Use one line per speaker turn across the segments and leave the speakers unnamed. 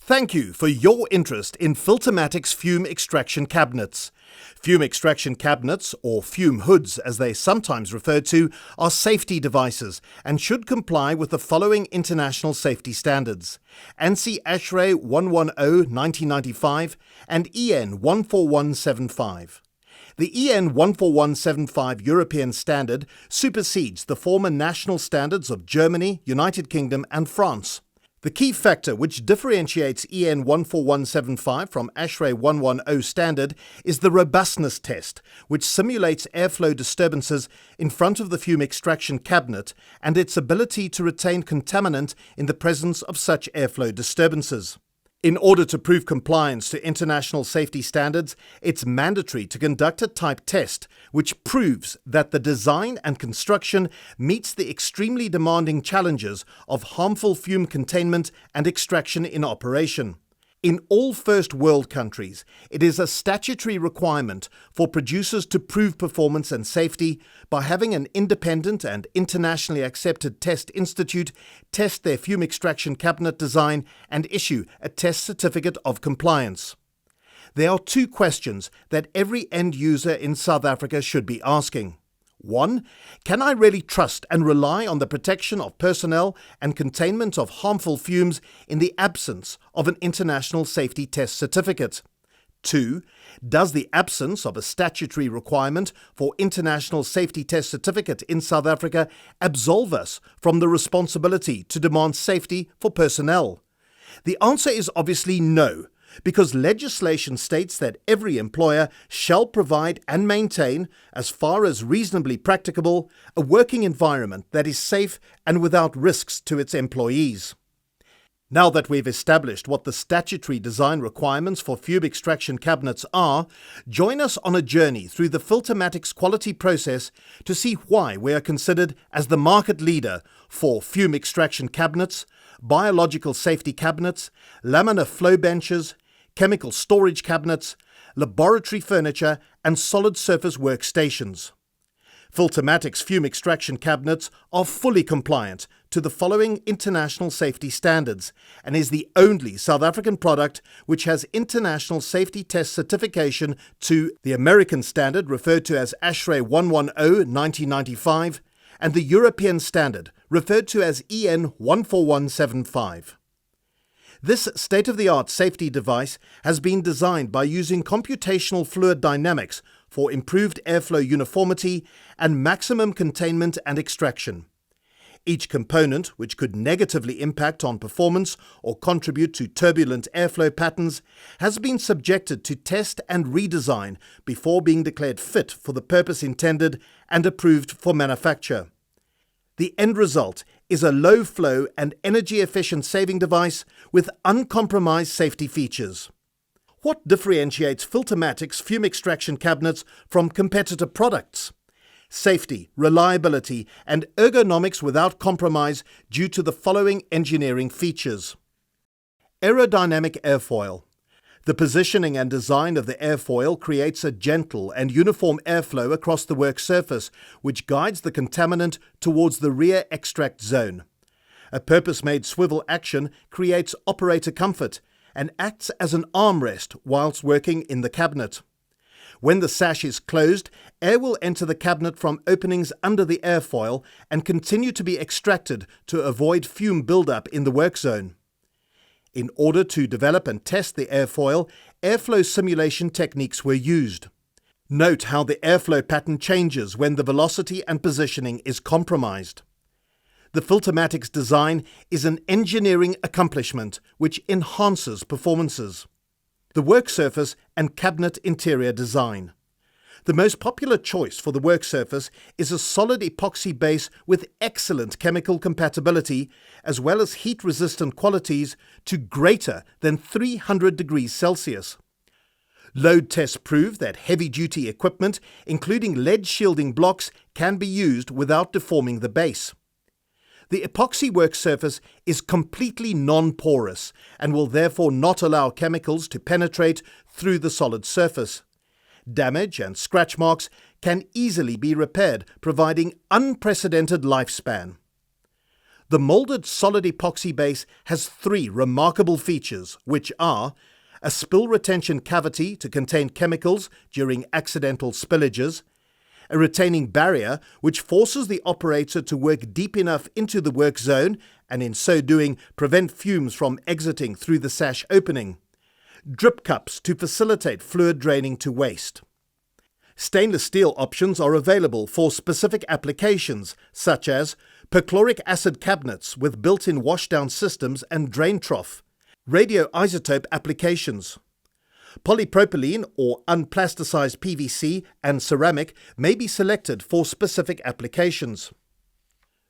Thank you for your interest in FiltaMatix fume extraction cabinets. Fume extraction cabinets, or fume hoods as they are sometimes referred to, are safety devices and should comply with the following international safety standards: ANSI ASHRAE 110-1995 and EN 14175. The EN 14175 European standard supersedes the former national standards of Germany, United Kingdom and France. The key factor which differentiates EN 14175 from ASHRAE 110 standard is the robustness test, which simulates airflow disturbances in front of the fume extraction cabinet and its ability to retain contaminant in the presence of such airflow disturbances. In order to prove compliance to international safety standards, it's mandatory to conduct a type test which proves that the design and construction meets the extremely demanding challenges of harmful fume containment and extraction in operation. In all first world countries, it is a statutory requirement for producers to prove performance and safety by having an independent and internationally accepted test institute test their fume extraction cabinet design and issue a test certificate of compliance. There are two questions that every end user in South Africa should be asking. 1. Can I really trust and rely on the protection of personnel and containment of harmful fumes in the absence of an international safety test certificate? 2. Does the absence of a statutory requirement for international safety test certificate in South Africa absolve us from the responsibility to demand safety for personnel? The answer is obviously no, because legislation states that every employer shall provide and maintain, as far as reasonably practicable, a working environment that is safe and without risks to its employees. Now that we've established what the statutory design requirements for fume extraction cabinets are, join us on a journey through the FiltaMatix quality process to see why we are considered as the market leader for fume extraction cabinets, biological safety cabinets, laminar flow benches, chemical storage cabinets, laboratory furniture, and solid surface workstations. FiltaMatix fume extraction cabinets are fully compliant to the following international safety standards and is the only South African product which has international safety test certification to the American standard referred to as ASHRAE 110-1995 and the European standard referred to as EN 14175. This state-of-the-art safety device has been designed by using computational fluid dynamics for improved airflow uniformity and maximum containment and extraction. Each component, which could negatively impact on performance or contribute to turbulent airflow patterns, has been subjected to test and redesign before being declared fit for the purpose intended and approved for manufacture. The end result is a low-flow and energy-efficient saving device with uncompromised safety features. What differentiates FiltaMatix fume extraction cabinets from competitor products? Safety, reliability, and ergonomics without compromise due to the following engineering features. Aerodynamic airfoil. The positioning and design of the airfoil creates a gentle and uniform airflow across the work surface, which guides the contaminant towards the rear extract zone. A purpose-made swivel action creates operator comfort and acts as an armrest whilst working in the cabinet. When the sash is closed, air will enter the cabinet from openings under the airfoil and continue to be extracted to avoid fume buildup in the work zone. In order to develop and test the airfoil, airflow simulation techniques were used. Note how the airflow pattern changes when the velocity and positioning is compromised. The FiltaMatix design is an engineering accomplishment which enhances performances. The work surface and cabinet interior design. The most popular choice for the work surface is a solid epoxy base with excellent chemical compatibility as well as heat-resistant qualities to greater than 300 degrees Celsius. Load tests prove that heavy-duty equipment, including lead shielding blocks, can be used without deforming the base. The epoxy work surface is completely non-porous and will therefore not allow chemicals to penetrate through the solid surface. Damage and scratch marks can easily be repaired, providing unprecedented lifespan. The moulded solid epoxy base has three remarkable features, which are a spill retention cavity to contain chemicals during accidental spillages, a retaining barrier which forces the operator to work deep enough into the work zone and in so doing prevent fumes from exiting through the sash opening, drip cups to facilitate fluid draining to waste. Stainless steel options are available for specific applications such as perchloric acid cabinets with built-in washdown systems and drain trough, radioisotope applications. Polypropylene or unplasticized PVC and ceramic may be selected for specific applications.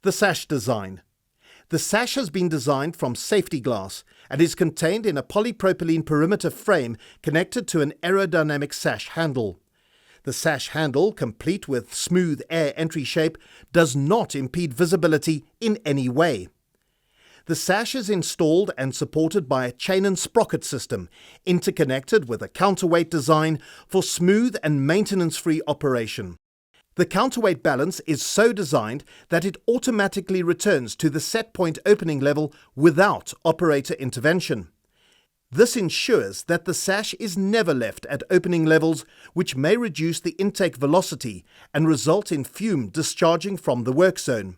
The sash design. The sash has been designed from safety glass and is contained in a polypropylene perimeter frame connected to an aerodynamic sash handle. The sash handle, complete with smooth air entry shape, does not impede visibility in any way. The sash is installed and supported by a chain and sprocket system, interconnected with a counterweight design for smooth and maintenance-free operation. The counterweight balance is so designed that it automatically returns to the set point opening level without operator intervention. This ensures that the sash is never left at opening levels, which may reduce the intake velocity and result in fume discharging from the work zone.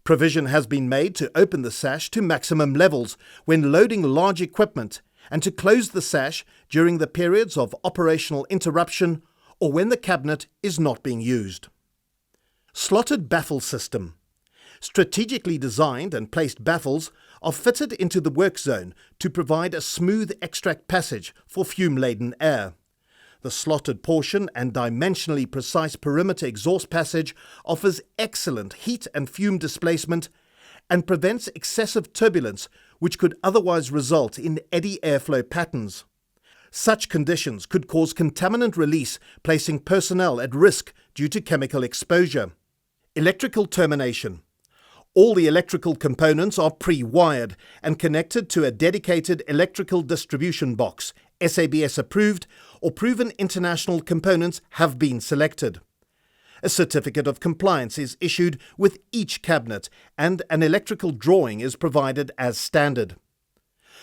Provision has been made to open the sash to maximum levels when loading large equipment and to close the sash during the periods of operational interruption or when the cabinet is not being used. Slotted baffle system. Strategically designed and placed baffles are fitted into the work zone to provide a smooth extract passage for fume-laden air. The slotted portion and dimensionally precise perimeter exhaust passage offers excellent heat and fume displacement and prevents excessive turbulence which could otherwise result in eddy airflow patterns. Such conditions could cause contaminant release, placing personnel at risk due to chemical exposure. Electrical termination. All the electrical components are pre-wired and connected to a dedicated electrical distribution box, SABS approved, or proven international components have been selected. A certificate of compliance is issued with each cabinet and an electrical drawing is provided as standard.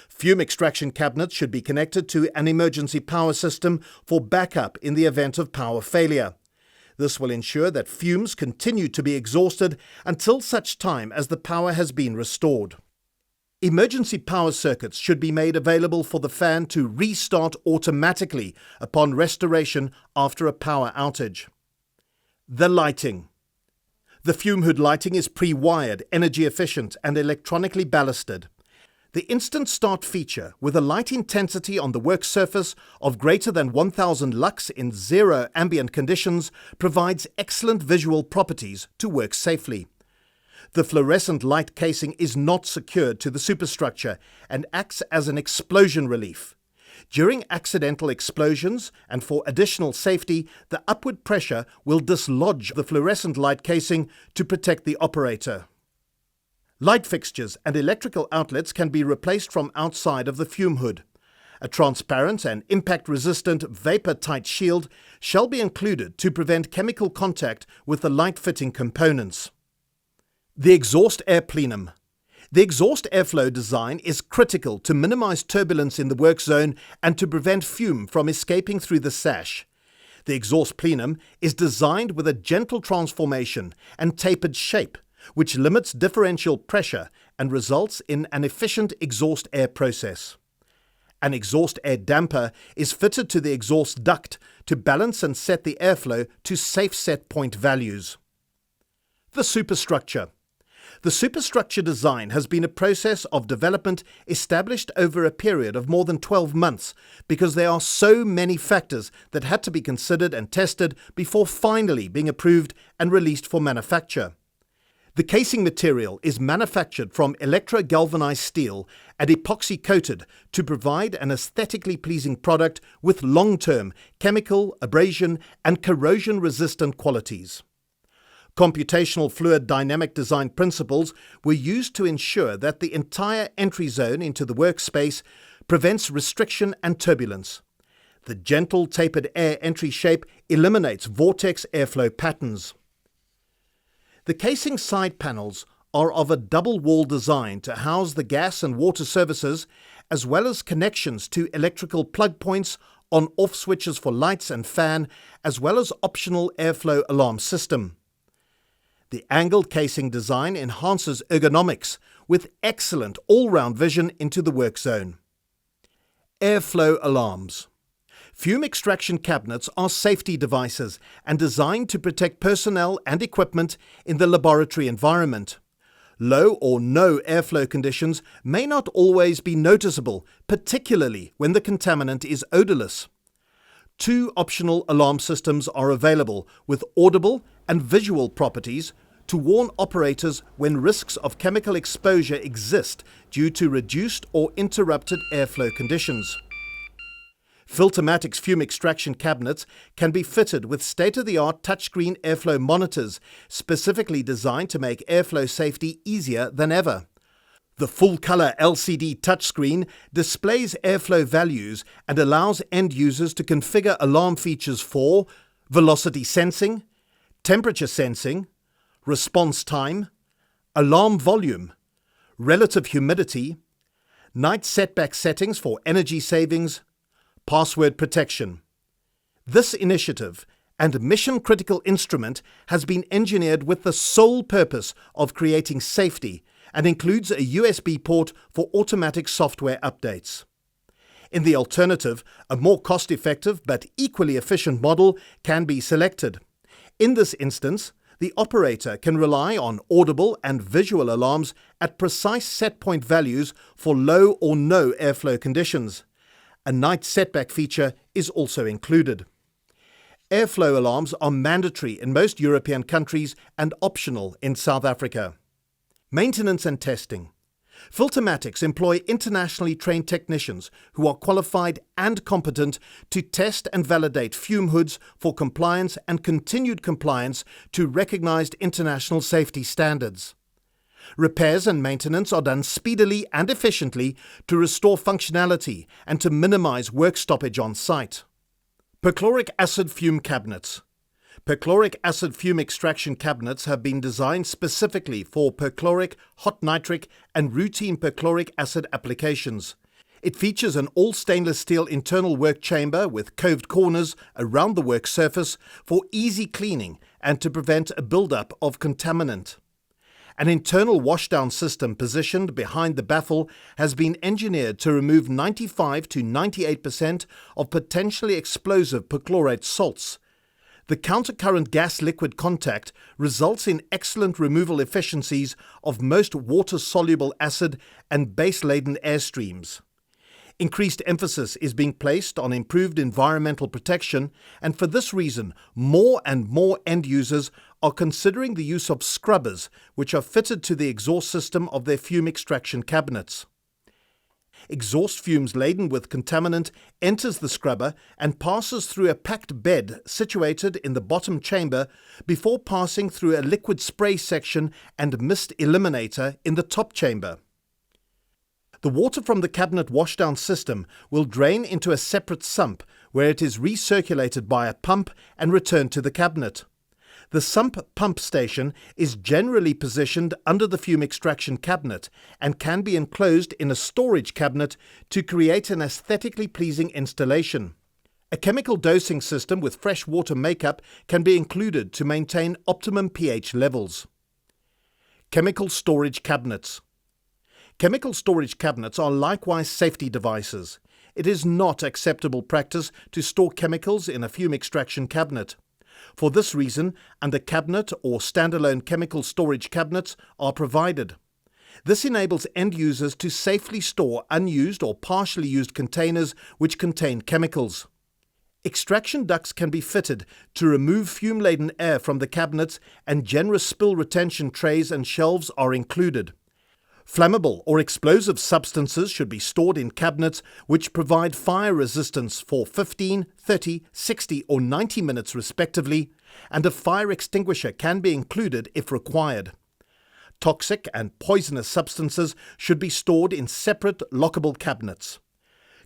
Fume extraction cabinets should be connected to an emergency power system for backup in the event of power failure. This will ensure that fumes continue to be exhausted until such time as the power has been restored. Emergency power circuits should be made available for the fan to restart automatically upon restoration after a power outage. The lighting. The fume hood lighting is pre-wired, energy efficient and electronically ballasted. The instant start feature with a light intensity on the work surface of greater than 1000 lux in zero ambient conditions provides excellent visual properties to work safely. The fluorescent light casing is not secured to the superstructure and acts as an explosion relief. During accidental explosions and for additional safety, the upward pressure will dislodge the fluorescent light casing to protect the operator. Light fixtures and electrical outlets can be replaced from outside of the fume hood. A transparent and impact-resistant vapor-tight shield shall be included to prevent chemical contact with the light-fitting components. The exhaust air plenum. The exhaust airflow design is critical to minimize turbulence in the work zone and to prevent fume from escaping through the sash. The exhaust plenum is designed with a gentle transformation and tapered shape, which limits differential pressure and results in an efficient exhaust air process. An exhaust air damper is fitted to the exhaust duct to balance and set the airflow to safe set point values. The superstructure. The superstructure design has been a process of development established over a period of more than 12 months because there are so many factors that had to be considered and tested before finally being approved and released for manufacture. The casing material is manufactured from electro-galvanized steel and epoxy-coated to provide an aesthetically pleasing product with long-term chemical, abrasion, and corrosion-resistant qualities. Computational fluid dynamic design principles were used to ensure that the entire entry zone into the workspace prevents restriction and turbulence. The gentle tapered air entry shape eliminates vortex airflow patterns. The casing side panels are of a double wall design to house the gas and water services, as well as connections to electrical plug points, on-off switches for lights and fan, as well as optional airflow alarm system. The angled casing design enhances ergonomics with excellent all-round vision into the work zone. Airflow alarms. Fume extraction cabinets are safety devices and designed to protect personnel and equipment in the laboratory environment. Low or no airflow conditions may not always be noticeable, particularly when the contaminant is odorless. 2 optional alarm systems are available with audible and visual properties to warn operators when risks of chemical exposure exist due to reduced or interrupted airflow conditions. FiltaMatix fume extraction cabinets can be fitted with state-of-the-art touchscreen airflow monitors specifically designed to make airflow safety easier than ever. The full-color LCD touchscreen displays airflow values and allows end users to configure alarm features for velocity sensing, temperature sensing, response time, alarm volume, relative humidity, night setback settings for energy savings, password protection. This initiative and mission-critical instrument has been engineered with the sole purpose of creating safety and includes a USB port for automatic software updates. In the alternative, a more cost-effective but equally efficient model can be selected. In this instance, the operator can rely on audible and visual alarms at precise set point values for low or no airflow conditions. A night setback feature is also included. Airflow alarms are mandatory in most European countries and optional in South Africa. Maintenance and testing. FiltaMatix employ internationally trained technicians who are qualified and competent to test and validate fume hoods for compliance and continued compliance to recognized international safety standards. Repairs and maintenance are done speedily and efficiently to restore functionality and to minimize work stoppage on site. Perchloric acid fume cabinets. Perchloric acid fume extraction cabinets have been designed specifically for perchloric, hot nitric, and routine perchloric acid applications. It features an all-stainless steel internal work chamber with coved corners around the work surface for easy cleaning and to prevent a buildup of contaminant. An internal washdown system positioned behind the baffle has been engineered to remove 95 to 98% of potentially explosive perchlorate salts. The countercurrent gas-liquid contact results in excellent removal efficiencies of most water-soluble acid and base-laden airstreams. Increased emphasis is being placed on improved environmental protection, and for this reason, more and more end users are considering the use of scrubbers, which are fitted to the exhaust system of their fume extraction cabinets. Exhaust fumes laden with contaminant enters the scrubber and passes through a packed bed situated in the bottom chamber before passing through a liquid spray section and mist eliminator in the top chamber. The water from the cabinet washdown system will drain into a separate sump where it is recirculated by a pump and returned to the cabinet. The sump pump station is generally positioned under the fume extraction cabinet and can be enclosed in a storage cabinet to create an aesthetically pleasing installation. A chemical dosing system with fresh water makeup can be included to maintain optimum pH levels. Chemical storage cabinets. Chemical storage cabinets are likewise safety devices. It is not acceptable practice to store chemicals in a fume extraction cabinet. For this reason, under cabinet or standalone chemical storage cabinets are provided. This enables end users to safely store unused or partially used containers which contain chemicals. Extraction ducts can be fitted to remove fume-laden air from the cabinets, and generous spill retention trays and shelves are included. Flammable or explosive substances should be stored in cabinets which provide fire resistance for 15, 30, 60 or 90 minutes respectively, and a fire extinguisher can be included if required. Toxic and poisonous substances should be stored in separate lockable cabinets.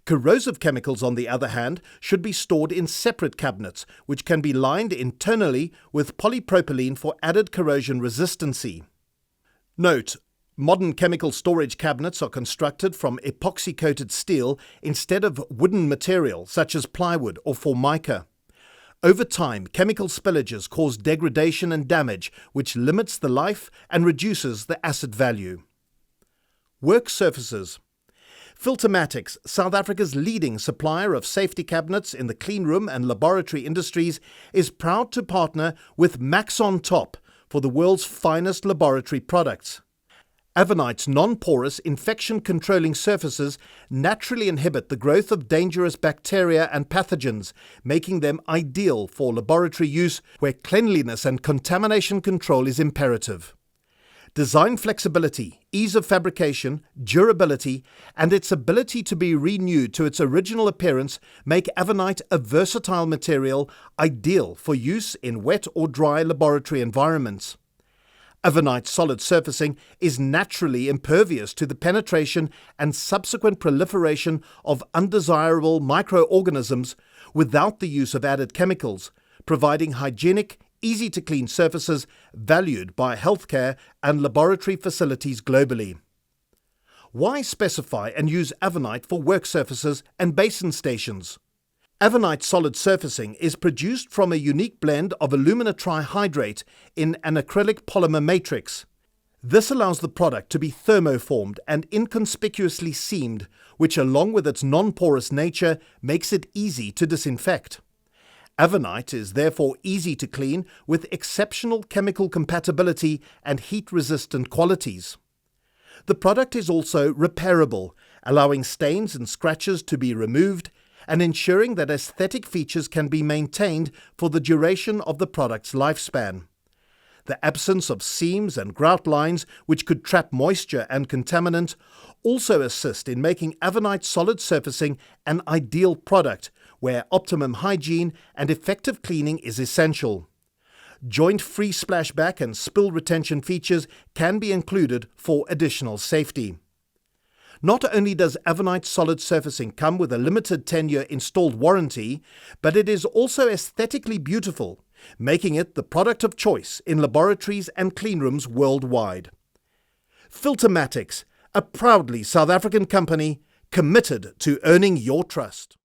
Corrosive chemicals, on the other hand, should be stored in separate cabinets, which can be lined internally with polypropylene for added corrosion resistancy. Note: modern chemical storage cabinets are constructed from epoxy-coated steel instead of wooden material such as plywood or formica. Over time, chemical spillages cause degradation and damage, which limits the life and reduces the asset value. Work surfaces. FiltaMatix, South Africa's leading supplier of safety cabinets in the cleanroom and laboratory industries, is proud to partner with Max on Top for the world's finest laboratory products. Avanite's non-porous, infection-controlling surfaces naturally inhibit the growth of dangerous bacteria and pathogens, making them ideal for laboratory use where cleanliness and contamination control is imperative. Design flexibility, ease of fabrication, durability, and its ability to be renewed to its original appearance make Avanite a versatile material ideal for use in wet or dry laboratory environments. Avanite solid surfacing is naturally impervious to the penetration and subsequent proliferation of undesirable microorganisms without the use of added chemicals, providing hygienic, easy-to-clean surfaces valued by healthcare and laboratory facilities globally. Why specify and use Avanite for work surfaces and basin stations? Avanite solid surfacing is produced from a unique blend of alumina trihydrate in an acrylic polymer matrix. This allows the product to be thermoformed and inconspicuously seamed, which along with its non-porous nature makes it easy to disinfect. Avanite is therefore easy to clean with exceptional chemical compatibility and heat-resistant qualities. The product is also repairable, allowing stains and scratches to be removed and ensuring that aesthetic features can be maintained for the duration of the product's lifespan. The absence of seams and grout lines, which could trap moisture and contaminant, also assist in making Avanite solid surfacing an ideal product where optimum hygiene and effective cleaning is essential. Joint-free splashback and spill retention features can be included for additional safety. Not only does Avanite solid surfacing come with a limited 10-year installed warranty, but it is also aesthetically beautiful, making it the product of choice in laboratories and cleanrooms worldwide. FiltaMatix, a proudly South African company committed to earning your trust.